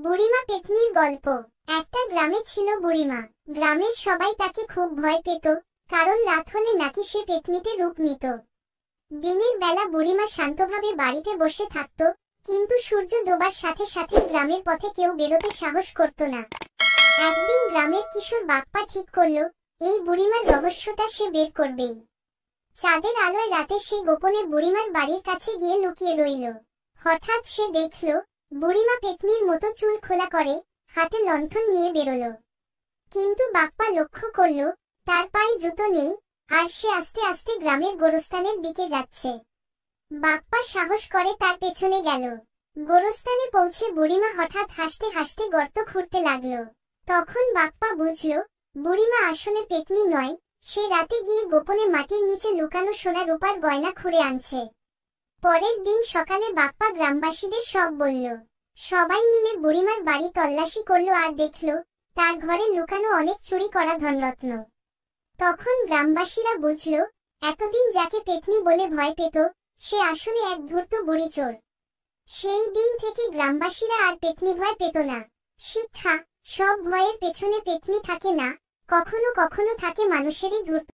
বুড়িমা পেতনির গল্প। একটা গ্রামে ছিল বুড়িমা। গ্রামের সবাই তাকে খুব ভয় পেত, কারণ রাত হলে নাকি সে পেতনিতে রূপ নিত। দিনের বেলা বুড়িমা শান্তভাবে বাড়িতে বসে থাকত, কিন্তু সূর্য ডোবার সাথে সাথে গ্রামের পথে কেউ বেরোতে সাহস করত না। একদিন গ্রামের কিশোর বাপ্পা ঠিক করলো, এই বুড়িমার রহস্যটা সে বের করবেই। চাঁদের আলোয় রাতে সে গোপনে বুড়িমার বাড়ির কাছে গিয়ে লুকিয়ে রইল। হঠাৎ সে দেখল, বুড়িমা পেতনির মতো চুল খোলা করে হাতে লণ্ঠন নিয়ে বেরোল। কিন্তু বাপ্পা লক্ষ্য করল, তার পায়ে জুতো নেই, আর সে আস্তে আস্তে গ্রামের গোরস্থানের দিকে যাচ্ছে। বাপ্পা সাহস করে তার পেছনে গেল। গোরস্থানে পৌঁছে বুড়িমা হঠাৎ হাসতে হাসতে গর্ত খুঁড়তে লাগল। তখন বাপ্পা বুঝল, বুড়িমা আসলে পেতনি নয়, সে রাতে গিয়ে গোপনে মাটির নিচে লুকানো সোনা রূপার গয়না খুঁড়ে আনছে। পরের দিন সকালে বাপ্পা গ্রামবাসীদের সব বলল। সবাই মিলে বুড়িমার বাড়ি তল্লাশি করলো আর দেখল, তার ঘরে লুকানো অনেক চুরি করা ধনরত্ন। তখন গ্রামবাসীরা বুঝল, এতদিন যাকে পেতনি বলে ভয় পেত, সে আসলে এক ধূর্ত বুড়ি চোর। সেই দিন থেকে গ্রামবাসীরা আর পেতনি ভয় পেত না। শিক্ষা: সব ভয়ের পেছনে পেতনি থাকে না, কখনো কখনো থাকে মানুষেরই ধূর্ত।